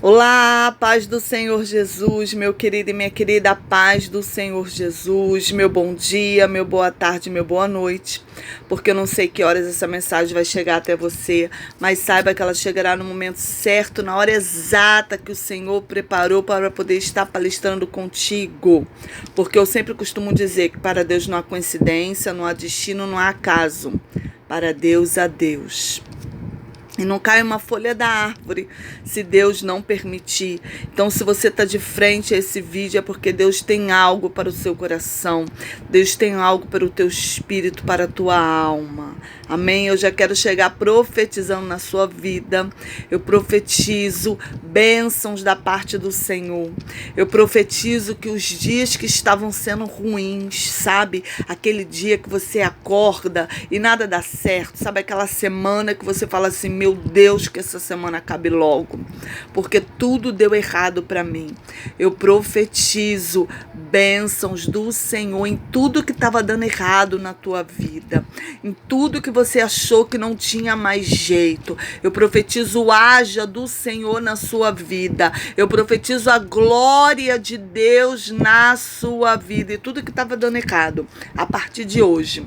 Olá, paz do Senhor Jesus, meu querido e minha querida, paz do Senhor Jesus, meu bom dia, meu boa tarde, meu boa noite, porque eu não sei que horas essa mensagem vai chegar até você, mas saiba que ela chegará no momento certo, na hora exata que o Senhor preparou para poder estar palestrando contigo, porque eu sempre costumo dizer que para Deus não há coincidência, não há destino, não há acaso, para Deus há Deus. E não cai uma folha da árvore se Deus não permitir. Então, se você está de frente a esse vídeo, é porque Deus tem algo para o seu coração. Deus tem algo para o teu espírito, para a tua alma. Amém? Eu já quero chegar profetizando na sua vida. Eu profetizo bênçãos da parte do Senhor. Eu profetizo que os dias que estavam sendo ruins, sabe? Aquele dia que você acorda e nada dá certo. Sabe aquela semana que você fala assim, meu Deus, que essa semana acabe logo, porque tudo deu errado para mim. Eu profetizo bênçãos do Senhor em tudo que estava dando errado na tua vida, em tudo que você achou que não tinha mais jeito. Eu profetizo o haja do Senhor na sua vida. Eu profetizo a glória de Deus na sua vida, e tudo que estava dando errado, a partir de hoje,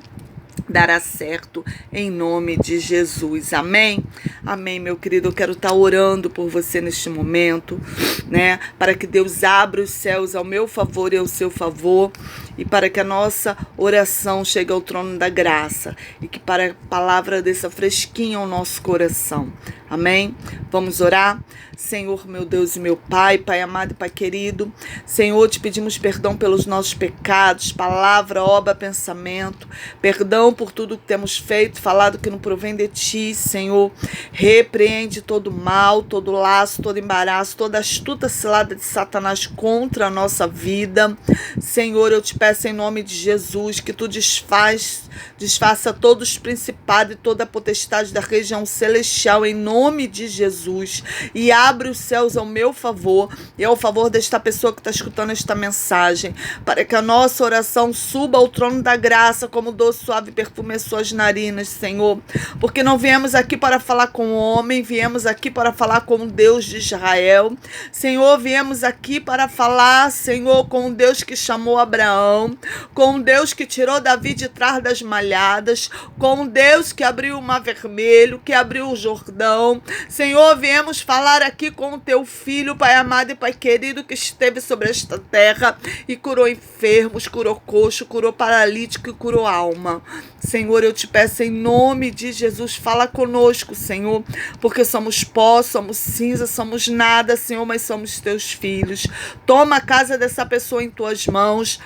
dará certo em nome de Jesus. Amém? Amém, meu querido. Eu quero estar orando por você neste momento, né? Para que Deus abra os céus ao meu favor e ao seu favor, e para que a nossa oração chegue ao trono da graça, e que para a palavra desça fresquinha ao nosso coração. Amém? Vamos orar? Senhor, meu Deus e meu Pai, Pai amado e Pai querido, Senhor, te pedimos perdão pelos nossos pecados, palavra, obra, pensamento, perdão por tudo que temos feito, falado que não provém de Ti, Senhor. Repreende todo mal, todo laço, todo embaraço, toda astuta cilada de Satanás contra a nossa vida. Senhor, eu te peço em nome de Jesus que Tu desfaça todos os principados e toda a potestade da região celestial em nome de Jesus, e abre os céus ao meu favor e ao favor desta pessoa que está escutando esta mensagem, para que a nossa oração suba ao trono da graça como doce suave perfume às suas narinas, Senhor, porque não viemos aqui para falar com o homem, viemos aqui para falar com o Deus de Israel. Senhor, viemos aqui para falar, Senhor, com o Deus que chamou Abraão, com o Deus que tirou Davi de trás das malhadas, com o Deus que abriu o mar vermelho, que abriu o Jordão. Senhor, viemos falar aqui com o teu filho, Pai amado e Pai querido, que esteve sobre esta terra e curou enfermos, curou coxo, curou paralítico e curou alma. Senhor, eu te peço em nome de Jesus, fala conosco, Senhor, porque somos pó, somos cinza, somos nada, Senhor, mas somos teus filhos. Toma a casa dessa pessoa em tuas mãos.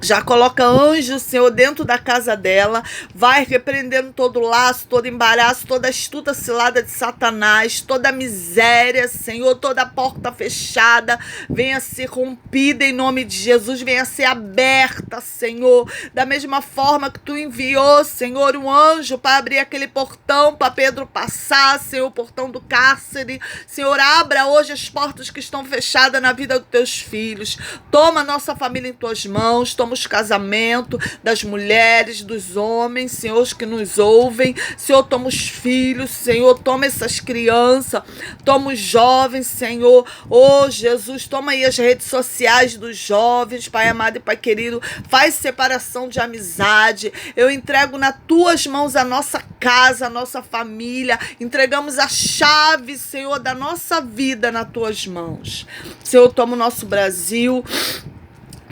Já coloca anjo, Senhor, dentro da casa dela. Vai repreendendo todo laço, todo embaraço, toda astuta cilada de Satanás, toda miséria, Senhor, toda porta fechada venha ser rompida em nome de Jesus, venha ser aberta, Senhor, da mesma forma que Tu enviou, Senhor, um anjo para abrir aquele portão para Pedro passar, Senhor, o portão do cárcere. Senhor, abra hoje as portas que estão fechadas na vida dos Teus filhos. Toma a nossa família em Tuas mãos, toma os casamentos das mulheres, dos homens, Senhor, os que nos ouvem. Senhor, toma os filhos, Senhor, toma essas crianças, toma os jovens, Senhor. Oh, Jesus, toma aí as redes sociais dos jovens, Pai amado e Pai querido. Faz separação de amizade. Eu entrego nas Tuas mãos a nossa casa, a nossa família. Entregamos a chave, Senhor, da nossa vida nas Tuas mãos. Senhor, toma o nosso Brasil,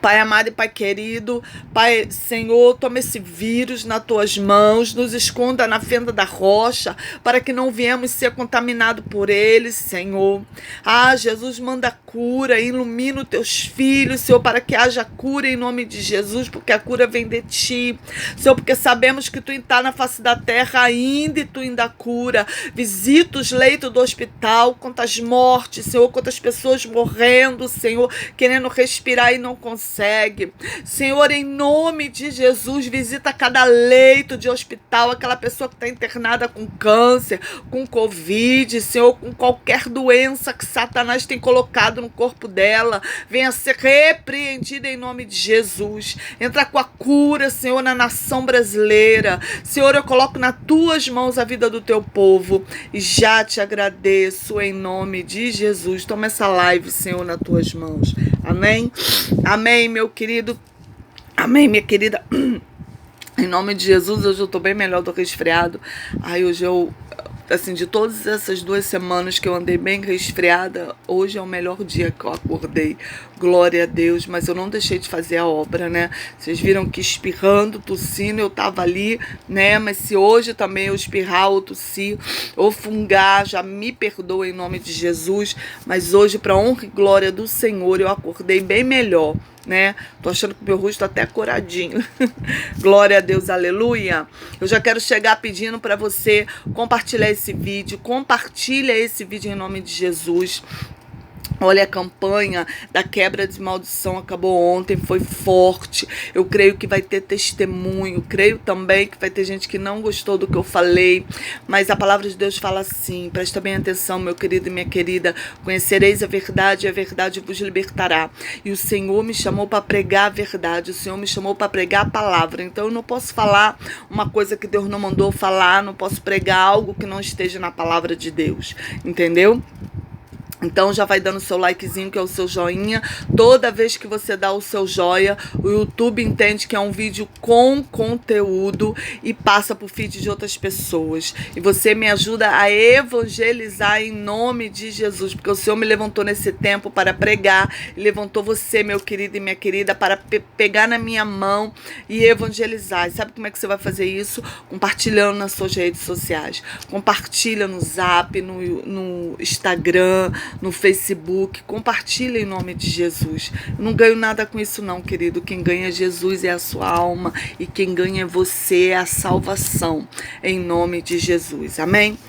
Pai amado e Pai querido, Pai, Senhor, toma esse vírus nas Tuas mãos, nos esconda na fenda da rocha, para que não venhamos ser contaminados por ele, Senhor. Ah, Jesus, manda cura, ilumina os Teus filhos, Senhor, para que haja cura em nome de Jesus, porque a cura vem de Ti, Senhor, porque sabemos que Tu está na face da terra ainda e Tu ainda cura. Visita os leitos do hospital, quantas mortes, Senhor, quantas pessoas morrendo, Senhor, querendo respirar e não conseguem. consegue. Senhor, em nome de Jesus, visita cada leito de hospital, aquela pessoa que está internada com câncer, com Covid, Senhor, com qualquer doença que Satanás tem colocado no corpo dela, venha ser repreendida em nome de Jesus. Entra com a cura, Senhor, na nação brasileira. Senhor, eu coloco nas tuas mãos a vida do teu povo e já te agradeço em nome de Jesus. Toma essa live, Senhor, nas tuas mãos. Amém? Amém, meu querido. Amém, minha querida. Em nome de Jesus, hoje eu tô bem melhor do resfriado. Ai, hoje eu, assim, de todas essas 2 semanas que eu andei bem resfriada, hoje é o melhor dia que eu acordei. Glória a Deus, mas eu não deixei de fazer a obra, né? Vocês viram que espirrando, tossindo, eu tava ali, né? Mas se hoje também eu espirrar ou tossir ou fungar, já me perdoa em nome de Jesus. Mas hoje, para honra e glória do Senhor, eu acordei bem melhor, né? Tô achando que meu rosto tá até coradinho. Glória a Deus, aleluia. Eu já quero chegar pedindo para você compartilhar esse vídeo. Compartilha esse vídeo em nome de Jesus. Olha, a campanha da quebra de maldição acabou ontem, foi forte. Eu creio que vai ter testemunho. Creio também que vai ter gente que não gostou do que eu falei. Mas a palavra de Deus fala assim, presta bem atenção, meu querido e minha querida. Conhecereis a verdade e a verdade vos libertará. E o Senhor me chamou para pregar a verdade. O Senhor me chamou para pregar a palavra. Então eu não posso falar uma coisa que Deus não mandou falar. Não posso pregar algo que não esteja na palavra de Deus. Entendeu? Então já vai dando o seu likezinho, que é o seu joinha. Toda vez que você dá o seu joia, o YouTube entende que é um vídeo com conteúdo e passa pro feed de outras pessoas. E você me ajuda a evangelizar em nome de Jesus, porque o Senhor me levantou nesse tempo para pregar, e levantou você, meu querido e minha querida, para pegar na minha mão e evangelizar. E sabe como é que você vai fazer isso? Compartilhando nas suas redes sociais. Compartilha no Zap, no Instagram, no Facebook, compartilha em nome de Jesus. Eu não ganho nada com isso não, querido. Quem ganha é Jesus, é a sua alma, e quem ganha é você, é a salvação, em nome de Jesus, amém?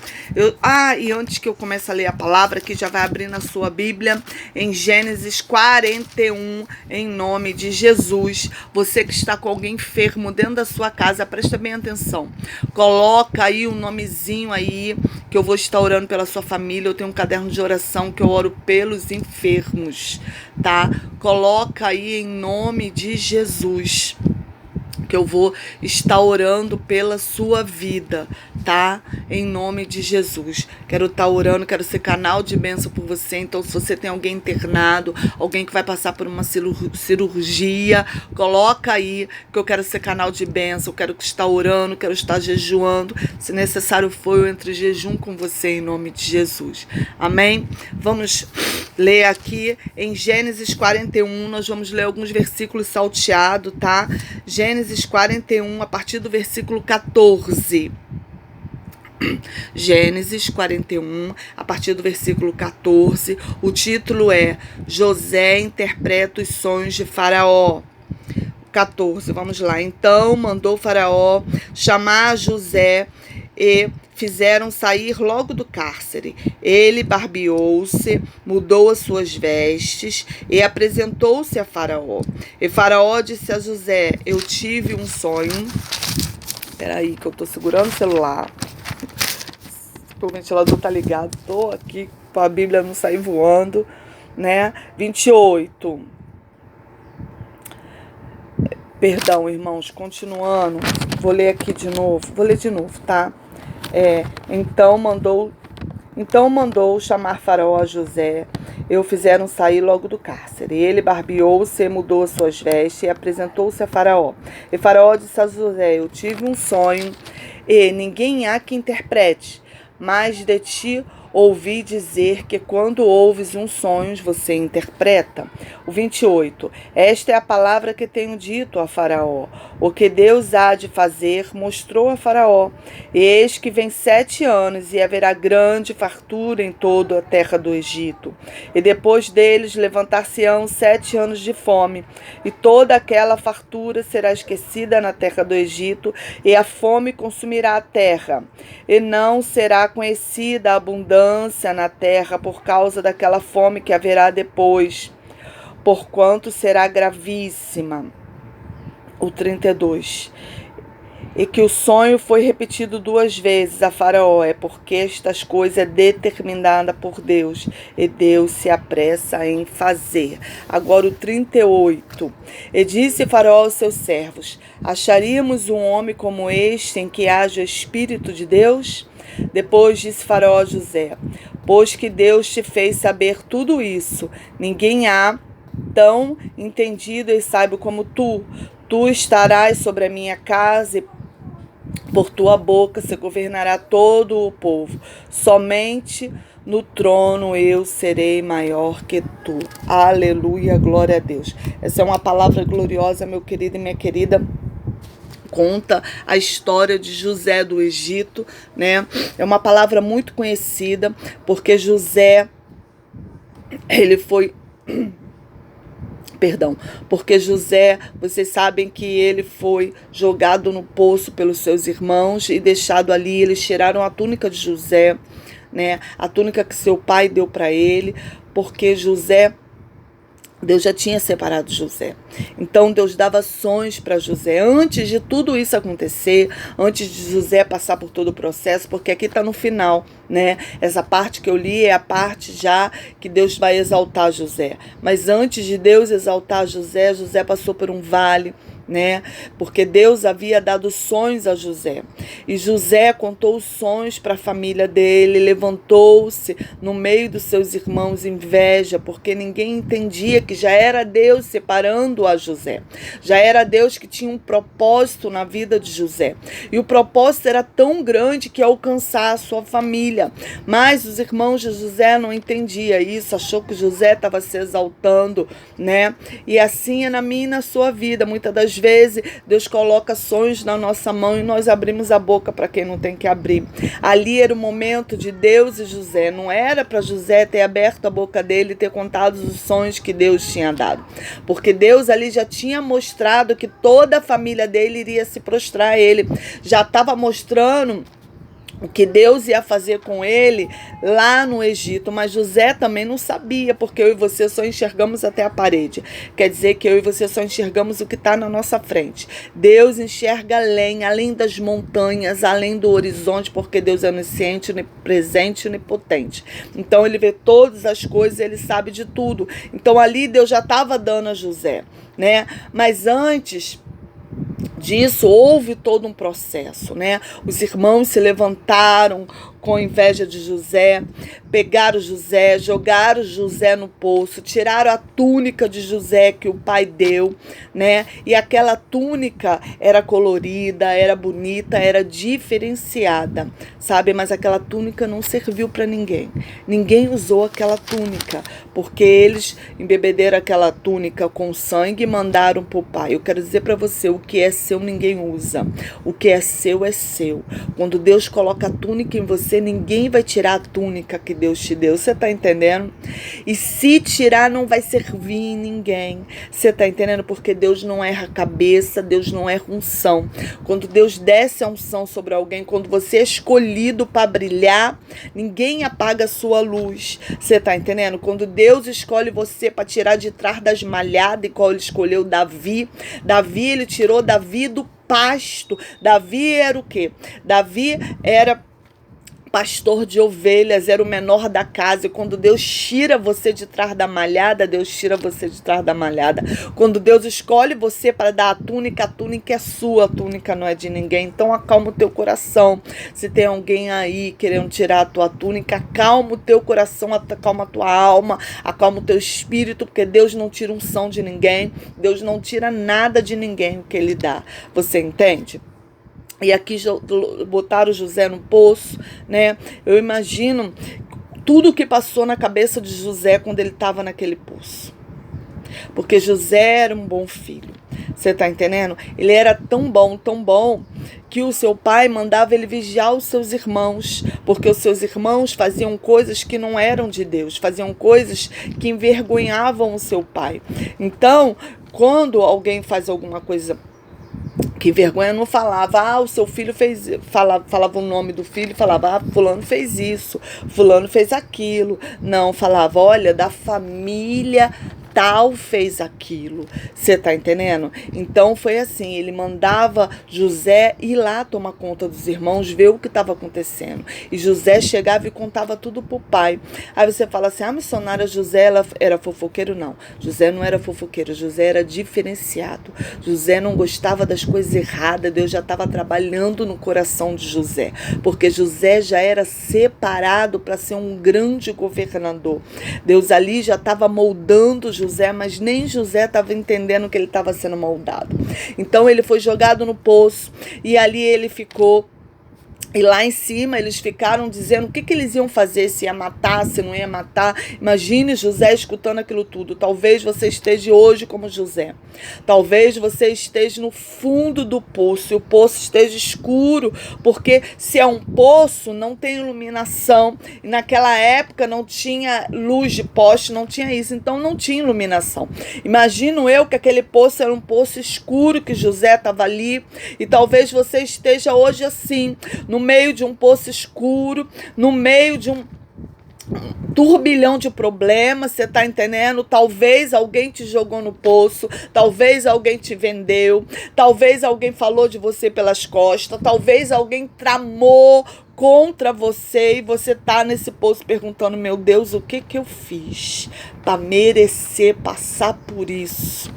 E antes que eu comece a ler a palavra, que já vai abrir na sua Bíblia, em Gênesis 41, em nome de Jesus. Você que está com alguém enfermo dentro da sua casa, presta bem atenção, coloca aí um nomezinho aí, que eu vou estar orando pela sua família. Eu tenho um caderno de oração que eu oro pelos enfermos, tá? Coloca aí em nome de Jesus, que eu vou estar orando pela sua vida, tá? Em nome de Jesus. Quero estar orando, quero ser canal de bênção por você. Então, se você tem alguém internado, alguém que vai passar por uma cirurgia, coloca aí que eu quero ser canal de bênção, eu quero estar orando, quero estar jejuando. Se necessário for, eu entre jejum com você em nome de Jesus. Amém? Vamos ler aqui em Gênesis 41, nós vamos ler alguns versículos salteados, tá? Gênesis 41, a partir do versículo 14. Gênesis 41, a partir do versículo 14. O título é José interpreta os sonhos de Faraó. 14, vamos lá. Então mandou Faraó chamar José e fizeram sair logo do cárcere. Ele barbeou-se, mudou as suas vestes e apresentou-se a Faraó. E Faraó disse a José: eu tive um sonho. Peraí que eu tô segurando o celular. O ventilador tá ligado. Tô aqui para a Bíblia não sair voando, né? 28. Perdão, irmãos, continuando. Vou ler aqui de novo. Vou ler de novo, tá? Então mandou chamar Faraó a José. E o fizeram sair logo do cárcere. Ele barbeou-se, mudou as suas vestes e apresentou-se a Faraó. E Faraó disse a José: eu tive um sonho e ninguém há que interprete, mas de ti ouvi dizer que quando ouves um sonho, você interpreta. O 28. Esta é a palavra que tenho dito a Faraó. O que Deus há de fazer, mostrou a Faraó. Eis que vem 7 anos e haverá grande fartura em toda a terra do Egito. E depois deles levantar-se-ão 7 anos de fome. E toda aquela fartura será esquecida na terra do Egito, e a fome consumirá a terra. E não será conhecida a abundância na terra por causa daquela fome que haverá depois. porquanto será gravíssima. O 32. E que o sonho foi repetido 2 vezes a Faraó, é porque estas coisas é determinada por Deus, e Deus se apressa em fazer. Agora o 38. E disse Faraó aos seus servos: acharíamos um homem como este, em que haja o Espírito de Deus? Depois disse Faraó a José: pois que Deus te fez saber tudo isso, ninguém há tão entendido e sábio como tu. Tu estarás sobre a minha casa, e por tua boca se governará todo o povo. Somente no trono eu serei maior que tu. Aleluia, glória a Deus. Essa é uma palavra gloriosa, meu querido e minha querida. Conta a história de José do Egito, né? É uma palavra muito conhecida, porque José, ele foi... porque José, vocês sabem que ele foi jogado no poço pelos seus irmãos e deixado ali. Eles tiraram a túnica de José, né? A túnica que seu pai deu para ele, porque Deus já tinha separado José. Então Deus dava sonhos para José. Antes de tudo isso acontecer, antes de José passar por todo o processo, porque aqui está no final, né? Essa parte que eu li é a parte já que Deus vai exaltar José. Mas antes de Deus exaltar José, José passou por um vale, né? Porque Deus havia dado sonhos a José. E José contou os sonhos para a família dele, levantou-se no meio dos seus irmãos inveja, porque ninguém entendia que já era Deus separando a José. Já era Deus que tinha um propósito na vida de José. E o propósito era tão grande que ia alcançar a sua família. Mas os irmãos de José não entendiam isso, achou que José estava se exaltando, né? E assim é na minha e na sua vida. Muitas das vezes Deus coloca sonhos na nossa mão e nós abrimos a boca para quem não tem que abrir. Ali era o momento de Deus e José. Não era para José ter aberto a boca dele e ter contado os sonhos que Deus tinha dado. Porque Deus ali já tinha mostrado que toda a família dele iria se prostrar a ele. Já estava mostrando o que Deus ia fazer com ele lá no Egito, mas José também não sabia, porque eu e você só enxergamos até a parede. Quer dizer que eu e você só enxergamos o que está na nossa frente. Deus enxerga além das montanhas, além do horizonte, porque Deus é onisciente, onipresente e onipotente. Então ele vê todas as coisas, ele sabe de tudo. Então ali Deus já estava dando a José, né? Mas antes disso, houve todo um processo, né? Os irmãos se levantaram com inveja de José, pegaram José, jogaram José no poço, tiraram a túnica de José que o pai deu, né? E aquela túnica era colorida, era bonita, era diferenciada, sabe? Mas aquela túnica não serviu para ninguém. Ninguém usou aquela túnica, porque eles embebederam aquela túnica com sangue e mandaram para o pai. Eu quero dizer para você, o que é seu ninguém usa. O que é seu. Quando Deus coloca a túnica em você, ninguém vai tirar a túnica que Deus te deu. Você tá entendendo? E se tirar, não vai servir em ninguém. Você tá entendendo? Porque Deus não erra a cabeça, Deus não erra unção. Quando Deus desce a unção sobre alguém, quando você é escolhido para brilhar, ninguém apaga a sua luz. Você tá entendendo? Quando Deus escolhe você para tirar de trás das malhadas, igual ele escolheu Davi, ele tirou Davi do pasto. Davi era o quê? Davi era pastor de ovelhas, era o menor da casa. E quando Deus tira você de trás da malhada, Deus tira você de trás da malhada. Quando Deus escolhe você para dar a túnica é sua, a túnica não é de ninguém. Então acalma o teu coração. Se tem alguém aí querendo tirar a tua túnica, acalma o teu coração, acalma a tua alma, acalma o teu espírito, porque Deus não tira unção de ninguém, Deus não tira nada de ninguém o que Ele dá. Você entende? E aqui botaram José no poço, né? Eu imagino tudo o que passou na cabeça de José quando ele estava naquele poço. Porque José era um bom filho. Você tá entendendo? Ele era tão bom, que o seu pai mandava ele vigiar os seus irmãos. Porque os seus irmãos faziam coisas que não eram de Deus. Faziam coisas que envergonhavam o seu pai. Então, quando alguém faz alguma coisa que vergonha, não falava, o seu filho fez, falava o nome do filho, falava, fulano fez isso, fulano fez aquilo. Não, falava, olha, da família tal fez aquilo. Você tá entendendo? Então foi assim, ele mandava José ir lá tomar conta dos irmãos, ver o que estava acontecendo. E José chegava e contava tudo pro pai. Aí você fala assim, a missionária José, ela era fofoqueiro? Não. José não era fofoqueiro, José era diferenciado. José não gostava das coisas erradas, Deus já estava trabalhando no coração de José, porque José já era separado para ser um grande governador. Deus ali já estava moldando José, mas nem José estava entendendo que ele estava sendo moldado. Então ele foi jogado no poço e ali ele ficou. E lá em cima eles ficaram dizendo o que eles iam fazer, se ia matar, se não ia matar. Imagine José escutando aquilo tudo. Talvez você esteja hoje como José. Talvez você esteja no fundo do poço e o poço esteja escuro, porque se é um poço, não tem iluminação. E naquela época não tinha luz de poste, não tinha isso, então não tinha iluminação. Imagino eu que aquele poço era um poço escuro, que José estava ali. E talvez você esteja hoje assim, no meio de um poço escuro, no meio de um turbilhão de problemas, você tá entendendo? Talvez alguém te jogou no poço, talvez alguém te vendeu, talvez alguém falou de você pelas costas, talvez alguém tramou contra você e você tá nesse poço perguntando, meu Deus, o que eu fiz para merecer passar por isso?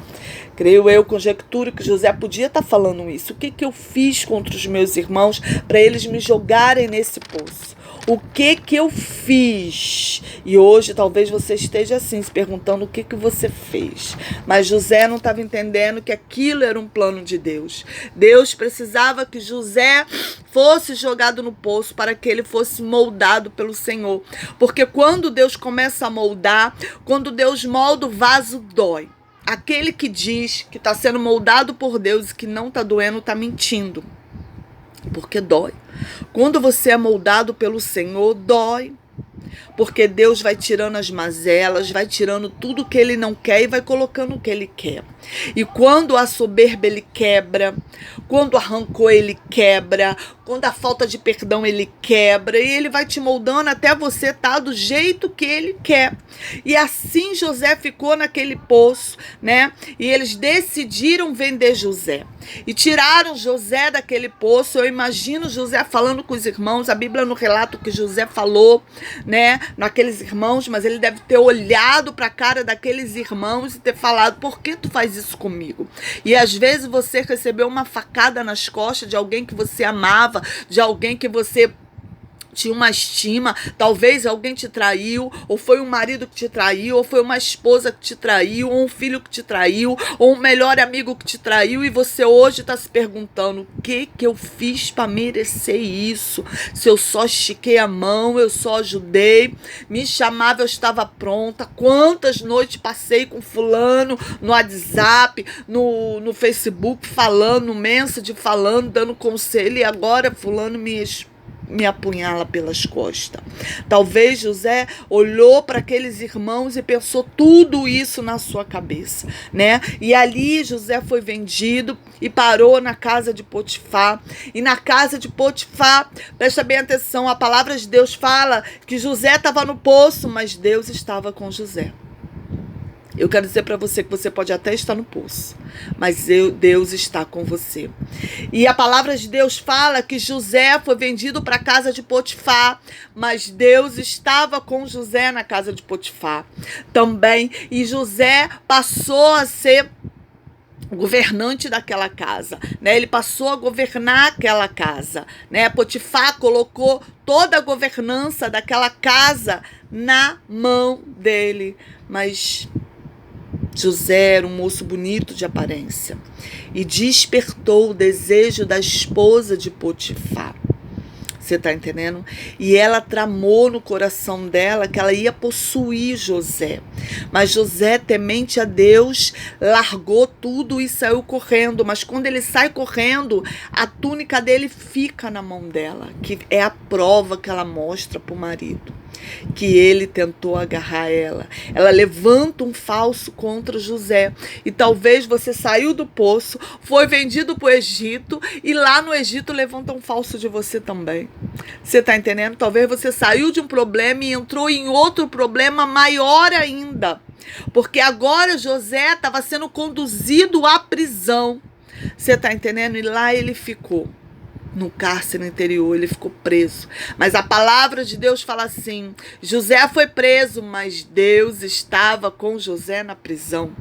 Creio eu, conjecturo que José podia estar falando isso. O que eu fiz contra os meus irmãos para eles me jogarem nesse poço? O que eu fiz? E hoje talvez você esteja assim, se perguntando o que você fez. Mas José não estava entendendo que aquilo era um plano de Deus. Deus precisava que José fosse jogado no poço para que ele fosse moldado pelo Senhor. Porque quando Deus começa a moldar, quando Deus molda o vaso, dói. Aquele que diz que está sendo moldado por Deus e que não está doendo, está mentindo. Porque dói. Quando você é moldado pelo Senhor, dói. Porque Deus vai tirando as mazelas, vai tirando tudo que ele não quer e vai colocando o que ele quer. E quando a soberba ele quebra, quando o rancor ele quebra, quando a falta de perdão ele quebra, e ele vai te moldando até você estar do jeito que ele quer. E assim José ficou naquele poço, né? E eles decidiram vender José. E tiraram José daquele poço. Eu imagino José falando com os irmãos. A Bíblia não relata o que José falou, né, naqueles irmãos, mas ele deve ter olhado para a cara daqueles irmãos e ter falado, por que tu faz isso comigo? E às vezes você recebeu uma facada nas costas de alguém que você amava, de alguém que você tinha uma estima, talvez alguém te traiu, ou foi um marido que te traiu, ou foi uma esposa que te traiu, ou um filho que te traiu, ou um melhor amigo que te traiu, e você hoje está se perguntando, o que eu fiz para merecer isso? Se eu só estiquei a mão, eu só ajudei, me chamava, eu estava pronta, quantas noites passei com fulano no WhatsApp, no Facebook, falando, no Messenger, falando, dando conselho, e agora fulano me apunhala pelas costas. Talvez José olhou para aqueles irmãos e pensou tudo isso na sua cabeça, né? E ali José foi vendido e parou na casa de Potifar. E na casa de Potifar, presta bem atenção, a palavra de Deus fala que José estava no poço, mas Deus estava com José. Eu quero dizer para você que você pode até estar no poço, mas Deus está com você. E a palavra de Deus fala que José foi vendido para a casa de Potifar, mas Deus estava com José na casa de Potifar também. E José passou a ser governante daquela casa, né? Ele passou a governar aquela casa, né? Potifar colocou toda a governança daquela casa na mão dele, mas José era um moço bonito de aparência e despertou o desejo da esposa de Potifar. Você está entendendo? E ela tramou no coração dela que ela ia possuir José. Mas José, temente a Deus, largou tudo e saiu correndo. Mas quando ele sai correndo, a túnica dele fica na mão dela, que é a prova que ela mostra para o marido, que ele tentou agarrar ela. Ela levanta um falso contra José. E talvez você saiu do poço, foi vendido para o Egito, e lá no Egito levanta um falso de você também. Você está entendendo? Talvez você saiu de um problema e entrou em outro problema maior ainda. Porque agora José estava sendo conduzido à prisão. Você está entendendo? E lá ele ficou. No cárcere interior, ele ficou preso. Mas a palavra de Deus fala assim: José foi preso, mas Deus estava com José na prisão.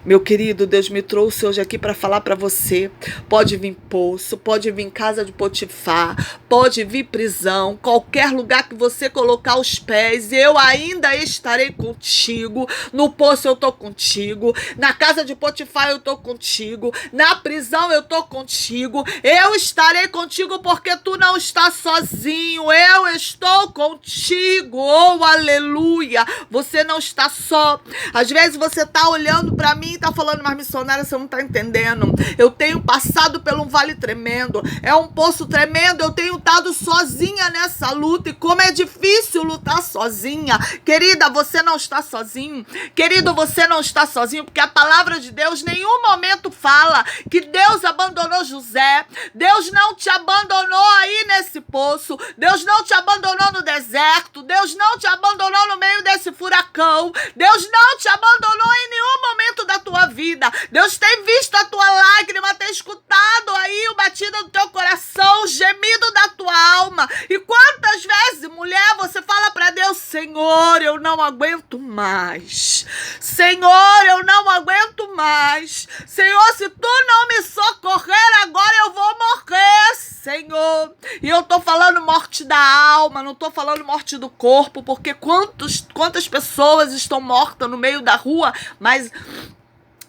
Meu querido, Deus me trouxe hoje aqui para falar para você. Pode vir poço, pode vir casa de Potifar, pode vir prisão, qualquer lugar que você colocar os pés, eu ainda estarei contigo. No poço eu tô contigo, na casa de Potifar eu tô contigo, na prisão eu tô contigo. Eu estarei contigo porque tu não estás sozinho. Eu estou contigo. Oh, aleluia. Você não está só. Às vezes você tá olhando pra mim e tá falando: mas missionária, você não tá entendendo. Eu tenho passado por um vale tremendo. É um poço tremendo. Eu tenho estado sozinha nessa luta. E como é difícil lutar sozinha. Querida, você não está sozinho. Querido, você não está sozinho. Porque a palavra de Deus em nenhum momento fala que Deus abandonou José. Deus não te abandonou aí nesse poço. Deus não te abandonou no deserto. Deus não te abandonou no meio desse furacão. Deus não te abandonou em nenhum momento da tua vida. Deus tem visto a tua lágrima, tem escutado aí o batido do teu coração, o gemido da tua alma. E quantas vezes, mulher, você fala para Deus: Senhor, eu não aguento mais. Senhor, eu não aguento mais. Senhor, se tu não me socorrer agora, eu vou morrer, Senhor. E eu tô falando morte da alma, não tô falando morte do corpo, porque quantas pessoas estão mortas no meio da rua, mas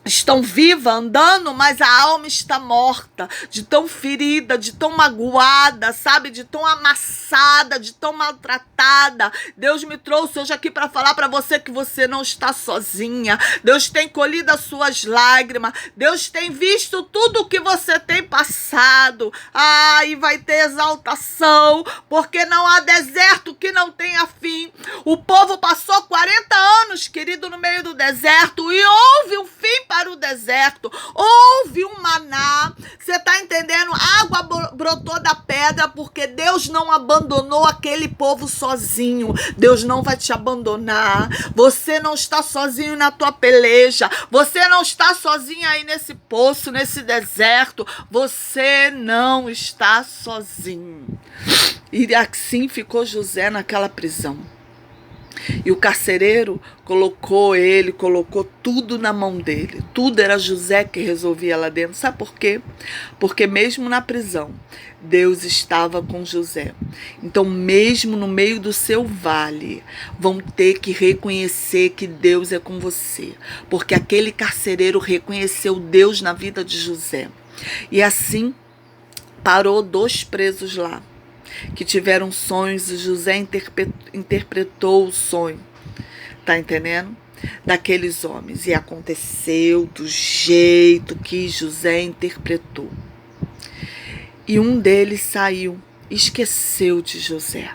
estão vivas, andando, mas a alma está morta, de tão ferida, de tão magoada, sabe? De tão amassada, de tão maltratada. Deus me trouxe hoje aqui para falar para você que você não está sozinha. Deus tem colhido as suas lágrimas. Deus tem visto tudo o que você tem passado. Ah, e vai ter exaltação, porque não há deserto que não tenha fim. O povo passou 40 anos, querido, no meio do deserto, e houve um fim para o deserto. Houve um maná. Você tá entendendo? Água brotou da pedra, porque Deus não abandonou aquele povo sozinho. Deus não vai te abandonar. Você não está sozinho na tua peleja. Você não está sozinho aí nesse poço, nesse deserto. Você não está sozinho. E assim ficou José naquela prisão. E o carcereiro colocou tudo na mão dele. Tudo era José que resolvia lá dentro. Sabe por quê? Porque mesmo na prisão, Deus estava com José. Então, mesmo no meio do seu vale, vão ter que reconhecer que Deus é com você. Porque aquele carcereiro reconheceu Deus na vida de José. E assim, parou 2 presos lá, que tiveram sonhos, e José interpretou o sonho, tá entendendo? Daqueles homens. E aconteceu do jeito que José interpretou. E um deles saiu, esqueceu de José.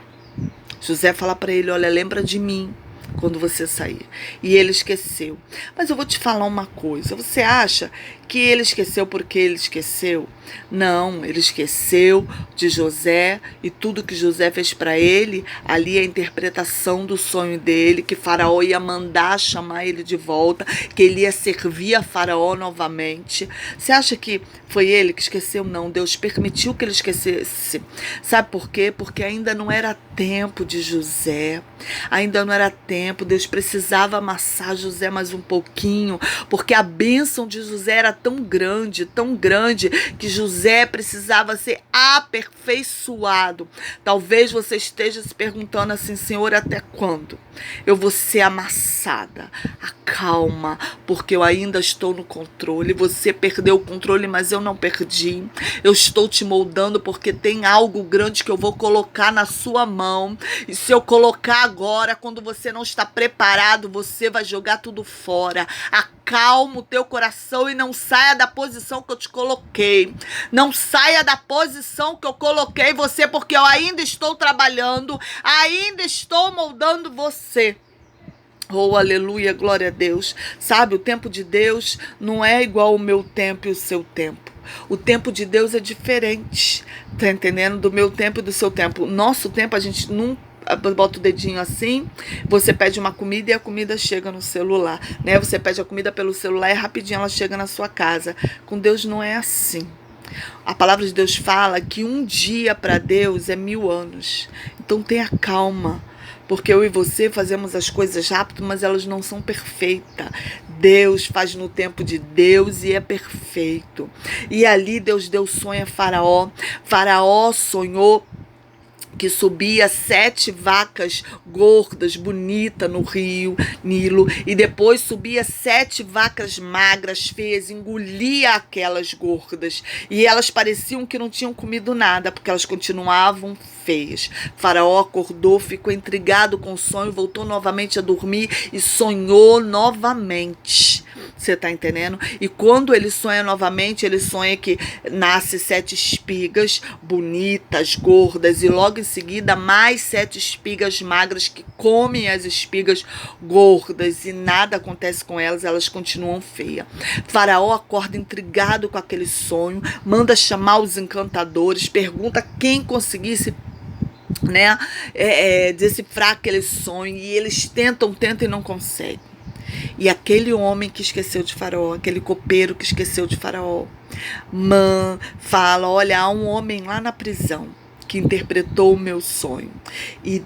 José fala para ele: olha, lembra de mim quando você sair. E ele esqueceu. Mas eu vou te falar uma coisa. Você acha que ele esqueceu porque ele esqueceu? Não, ele esqueceu de José e tudo que José fez para ele. Ali a interpretação do sonho dele, que Faraó ia mandar chamar ele de volta, que ele ia servir a Faraó novamente. Você acha que foi ele que esqueceu? Não, Deus permitiu que ele esquecesse. Sabe por quê? Porque ainda não era tempo de José. Ainda não era tempo. Deus precisava amassar José mais um pouquinho, porque a bênção de José era tão grande, que José precisava ser aperfeiçoado. Talvez você esteja se perguntando assim: Senhor, até quando eu vou ser amassada? Acalma, porque eu ainda estou no controle. Você perdeu o controle, mas eu não perdi. Eu estou te moldando, porque tem algo grande que eu vou colocar na sua mão. E se eu colocar agora, quando você não está preparado, você vai jogar tudo fora. Acalma o teu coração e não saia da posição que eu te coloquei. Não saia da posição que eu coloquei você, porque eu ainda estou trabalhando, ainda estou moldando você. Oh, aleluia, glória a Deus. Sabe, o tempo de Deus não é igual o meu tempo e o seu tempo. O tempo de Deus é diferente, tá entendendo? Do meu tempo e do seu tempo. O nosso tempo a gente não bota o dedinho assim, você pede uma comida e a comida chega no celular, né? Você pede a comida pelo celular e rapidinho ela chega na sua casa. Com Deus não é assim. A palavra de Deus fala que um dia para Deus é 1000 anos. Então tenha calma, porque eu e você fazemos as coisas rápido, mas elas não são perfeitas. Deus faz no tempo de Deus e é perfeito. E ali Deus deu sonho a Faraó. Faraó sonhou que subia 7 vacas gordas, bonitas no rio Nilo, e depois subia 7 vacas magras, feias, engolia aquelas gordas, e elas pareciam que não tinham comido nada, porque elas continuavam feias. Faraó acordou, ficou intrigado com o sonho, voltou novamente a dormir e sonhou novamente. Você tá entendendo? E quando ele sonha novamente, ele sonha que nasce 7 espigas bonitas, gordas, e logo em seguida mais 7 espigas magras que comem as espigas gordas, e nada acontece com elas, elas continuam feias. Faraó acorda intrigado com aquele sonho, manda chamar os encantadores, pergunta quem conseguisse, né, decifrar aquele sonho, e eles tentam e não conseguem. E aquele homem que esqueceu de Faraó, aquele copeiro que esqueceu de Faraó, fala: olha, há um homem lá na prisão que interpretou o meu sonho. E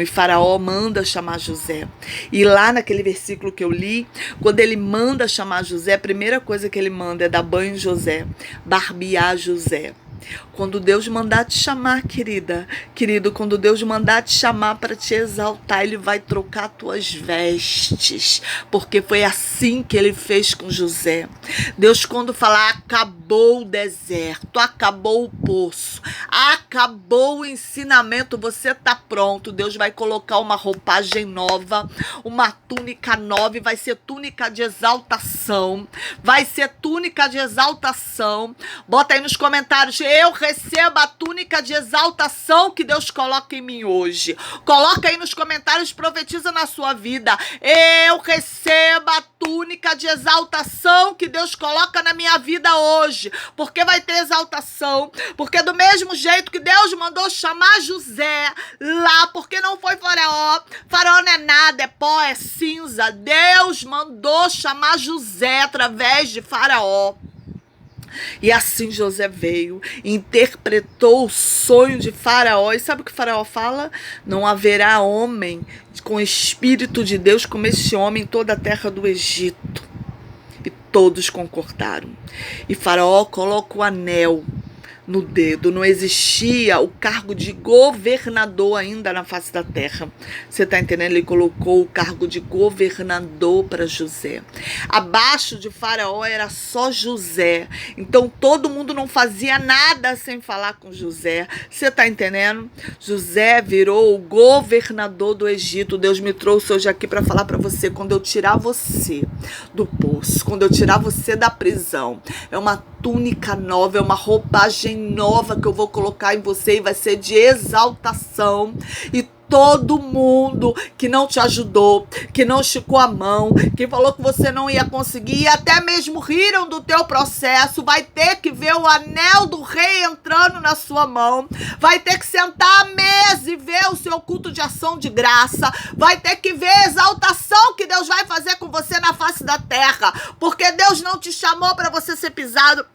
Faraó manda chamar José. E lá naquele versículo que eu li, quando ele manda chamar José, a primeira coisa que ele manda é dar banho em José, barbear José. Quando Deus mandar te chamar, querido, quando Deus mandar te chamar para te exaltar, Ele vai trocar tuas vestes, porque foi assim que Ele fez com José. Deus, quando falar, acabou o deserto, acabou o poço, acabou o ensinamento, você está pronto, Deus vai colocar uma roupagem nova, uma túnica nova, e vai ser túnica de exaltação, bota aí nos comentários: eu recebo a túnica de exaltação que Deus coloca em mim hoje. Coloca aí nos comentários, profetiza na sua vida: eu recebo a túnica de exaltação que Deus coloca na minha vida hoje, porque vai ter exaltação, porque do mesmo jeito que Deus mandou chamar José lá, porque não foi Faraó não é nada, é pó, é cinza, Deus mandou chamar José através de Faraó. E assim José veio, interpretou o sonho de Faraó. E sabe o que Faraó fala? Não haverá homem com espírito de Deus como esse homem em toda a terra do Egito. E todos concordaram. E Faraó coloca o anel no dedo. Não existia o cargo de governador ainda na face da terra. Você está entendendo? Ele colocou o cargo de governador para José. Abaixo de Faraó era só José. Então todo mundo não fazia nada sem falar com José. Você está entendendo? José virou o governador do Egito. Deus me trouxe hoje aqui para falar para você: quando eu tirar você do poço, quando eu tirar você da prisão, é uma túnica nova, é uma roupagem nova que eu vou colocar em você, e vai ser de exaltação. E todo mundo que não te ajudou, que não esticou a mão, que falou que você não ia conseguir, e até mesmo riram do teu processo, vai ter que ver o anel do rei entrando na sua mão, vai ter que sentar à mesa e ver o seu culto de ação de graça, vai ter que ver a exaltação que Deus vai fazer com você na face da terra, porque Deus não te chamou para você ser pisado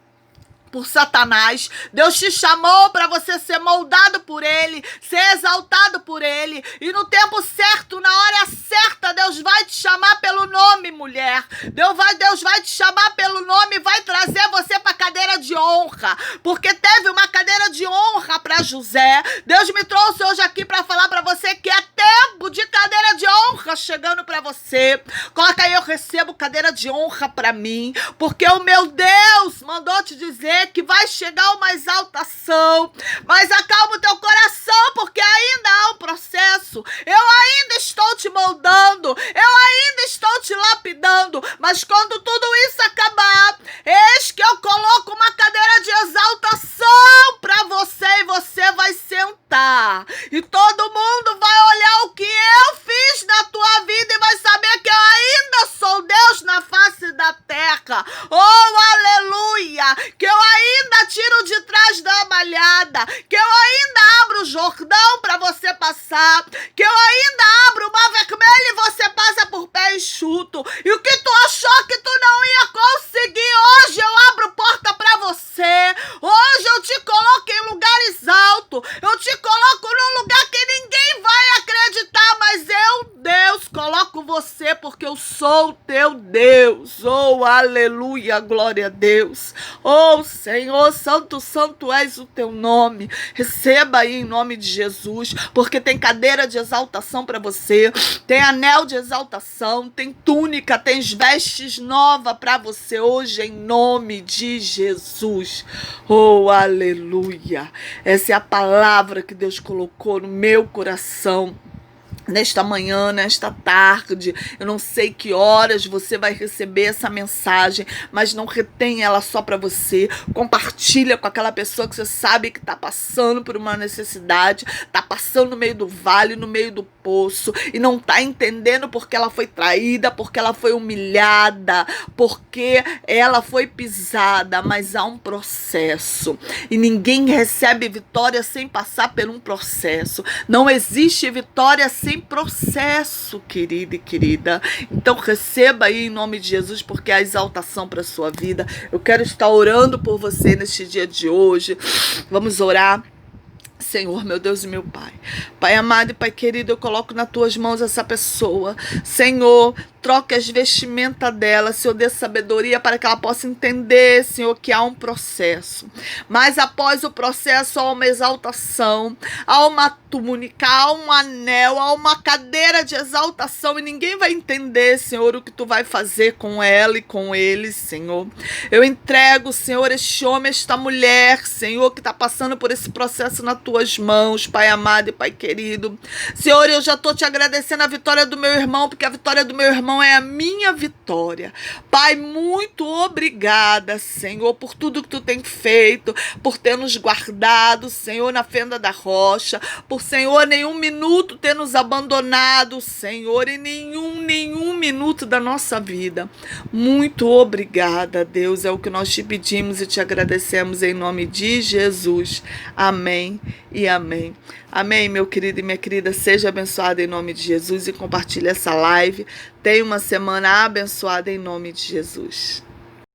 por Satanás. Deus te chamou para você ser moldado por Ele, ser exaltado por Ele, e no tempo certo, na hora certa, Deus vai te chamar pelo nome, mulher. Deus vai te chamar pelo nome e vai trazer você para a cadeira de honra, porque teve uma cadeira de honra para José. Deus me trouxe hoje aqui para falar para você que é tempo de cadeira de honra chegando para você. Coloca aí: eu recebo cadeira de honra para mim, porque o meu Deus mandou te dizer que vai chegar uma exaltação. Mas acalma o teu coração, porque ainda há um processo. Eu ainda estou te moldando, eu ainda estou te lapidando, mas quando tudo isso acabar, eis que eu coloco uma cadeira de exaltação para você, e você vai sentar, e todo mundo vai olhar o que eu fiz na tua vida e vai saber que eu ainda sou Deus na face da terra. Oh, aleluia! Que eu ainda tiro de trás da malhada, que eu ainda abro o Jordão para você enxuto. E o que tu achou que tu não ia conseguir, hoje eu abro porta pra você. Hoje eu te coloco em lugares altos. Eu te coloco num lugar que ninguém vai acreditar, mas eu, Deus, coloco você porque eu sou o teu Deus. Oh, aleluia, glória a Deus. Oh, Senhor, santo, santo és o teu nome. Receba aí em nome de Jesus, porque tem cadeira de exaltação para você, tem anel de exaltação, tem túnica, tem vestes novas para você hoje em nome de Jesus. Oh, aleluia. Essa é a palavra que Deus colocou no meu coração. Nesta manhã, nesta tarde, eu não sei que horas você vai receber essa mensagem, mas não retém ela só para você. Compartilha com aquela pessoa que você sabe que está passando por uma necessidade, está passando no meio do vale, no meio do poço, e não está entendendo porque ela foi traída, porque ela foi humilhada, porque ela foi pisada, mas há um processo. E ninguém recebe vitória sem passar por um processo. Não existe vitória sem processo, querido e querida. Então receba aí em nome de Jesus, porque há exaltação para a sua vida. Eu quero estar orando por você neste dia de hoje. Vamos orar. Senhor, meu Deus e meu Pai. Pai amado e Pai querido, eu coloco nas tuas mãos essa pessoa. Senhor, troque as vestimentas dela, Senhor, dê sabedoria para que ela possa entender, Senhor, que há um processo. Mas após o processo há uma exaltação, há uma túnica, há um anel, há uma cadeira de exaltação e ninguém vai entender, Senhor, o que tu vai fazer com ela e com ele, Senhor. Eu entrego, Senhor, este homem, esta mulher, Senhor, que está passando por esse processo nas tuas mãos, Pai amado e Pai querido. Senhor, eu já estou te agradecendo a vitória do meu irmão, porque a vitória do meu irmão é a minha vitória. Pai, muito obrigada, Senhor, por tudo que tu tem feito, por ter nos guardado, Senhor, na fenda da rocha, por, Senhor, nenhum minuto ter nos abandonado, Senhor, em nenhum minuto da nossa vida. Muito obrigada, Deus, é o que nós te pedimos e te agradecemos em nome de Jesus. Amém e amém. Amém, meu querido e minha querida, seja abençoado em nome de Jesus e compartilhe essa live. Tenha uma semana abençoada em nome de Jesus.